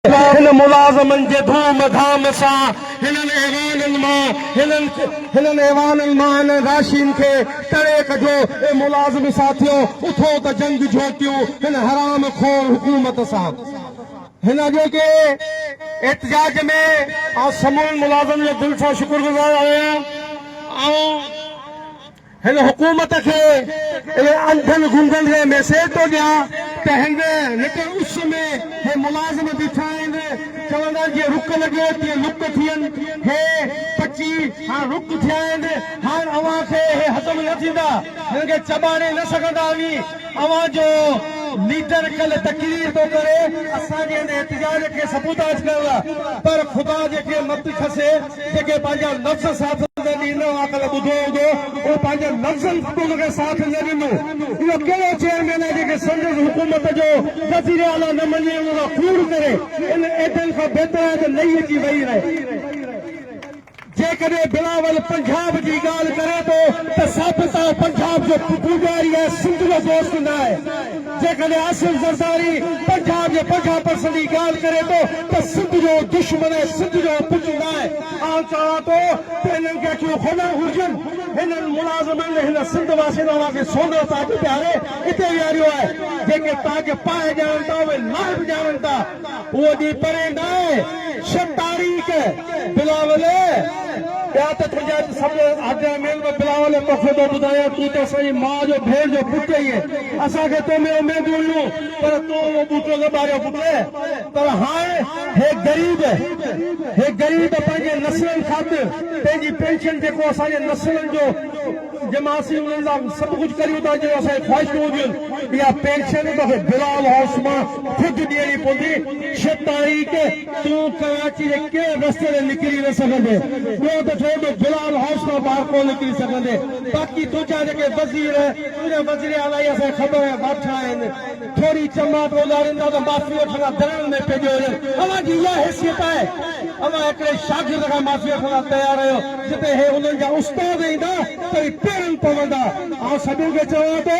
हिन मुलाज़िमनि जे धूम धाम सां हिननि ऐवाननि मां राशियुनि खे तड़े कढो। ए मुलाज़िम साथियो, उथो त जंग झोटियूं हिन हराम खोर हुकूमत सां। हिन जेके एहतजाज में समूह मुलाज़िम जो दिलि सां शुक्रगुज़ार आहियां ऐं हिन हुकूमत खे अंधनि गुंगनि खे मैसेज थो ॾियां त हिन निकिर उस में हे मुलाज़िम बीठा आहिनि, चवंदा आहिनि जीअं रुक लॻे तीअं लुक थियनि, हे पची हाणे रुक थिया आहिनि, हाणे अव्हां खे हे हज़म न थींदा, हिन खे चॿाड़े न सघंदा नी। अव्हां जो लीडर कल्ह तकरीर थो करे असांजे हिन एहतजाज खे सबूताज कयो आहे, पर ख़ुदा जेके मत खसे, जेके पंहिंजा नफ़्स साथ न ॾींदो आहे, ॿुधो हूंदो उहो पंहिंजे नफ़्सनि खे साथ न ॾिनो। इहो कहिड़ो चेयरमैन आहे जेके संदसि हुकूमत जो वज़ीर आला न मञे, उन खां कूड़ करे इन एॾनि खां बहितर आहे त नई अची वेही रहे। जेकॾहिं बिलावल पंजाब जी ॻाल्हि करे थो त साबित आहे पंजाब जो पुजारी आहे, सिंध जो दोस्त न आहे। जेकॾहिं आसिफ ज़रदारी पंजाब जे 50% जी ॻाल्हि करे थो त सिंध जो दुश्मन आहे, सिंध जो पुट न आहे। आउं चवां थो त हिननि खे अचो खोलण घुरिजनि। हिननि मुलाज़िमनि हिन सिंध वासियुनि खे सोनो ताज प्यारे हिते विहारियो आहे। जेके ताज पाए ॼाणनि था उहे नाइब ॼाणनि था। उहो ॾींहुं परे न आहे, 6 तारीख़ बिलावल ॿिया त तुंहिंजा सभु आज्ञा में बिलावल तोखे थो ॿुधायां, तूं त असांजी माउ जो भेण जो पुटु ई आहे। असांखे तो में उमेदूं हुयूं पर तूं उहो बूटो न ॿारियो पुटु। पर हाणे हे ग़रीब पंहिंजे नस्लनि ख़ातिर पंहिंजी पेंशन जेको असांजे नस्लनि जो जमासी उन्हनि लाइ सभु कुझु करियूं था, जो असांजी ख़्वाहिशूं हुजनि, इहा पेंशन तोखे बिलावल हाउस मां ख़ुदि ॾियणी पवंदी। 6 तारीख़ तूं कराची जे कंहिं रस्ते ते निकिरी न सघंदे, ॿियो त चओ त बिलावल हाउस खां ॿाहिरि कोन निकिरी सघंदे। बाक़ी तुंहिंजा जेके वज़ीर तुंहिंजा वज़ीर आला असांखे ख़बर आहे बाठा आहिनि, थोरी चमाट उॾारींदा त माफ़ी वठंदा दरनि में पंहिंजो हुजनि। अव्हां जी इहा हैसियत आहे, अव्हां हिकिड़े शागिर्द खां माफ़ी वठण लाइ तयारु आहियो, जिते हे उन्हनि जा उस्ताद ईंदा त पेरनि पवंदा। ऐं सभिनि खे चवां थो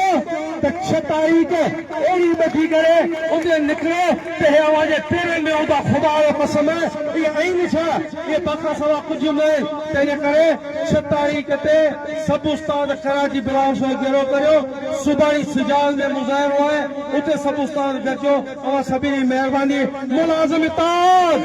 त 6 तारीख़ अहिड़ी वठी करे उते निकिरो त हे अव्हां जे पेरनि में हूंदा। ख़ुदा जो कसम इहे आहिनि छा, इहे बाक़ा सवा कुझु न आहिनि। तंहिंजे करे 6 तारीख़ ते सभु उस्ताद कराची बिलावल सां घेरो करियो। सुभाणे सिजाल में मुज़ाहिरो आहे, उते सभु उस्ताद गॾिजो। अव्हां सभिनी जी महिरबानी। मुलाज़िम इत्तेहाद।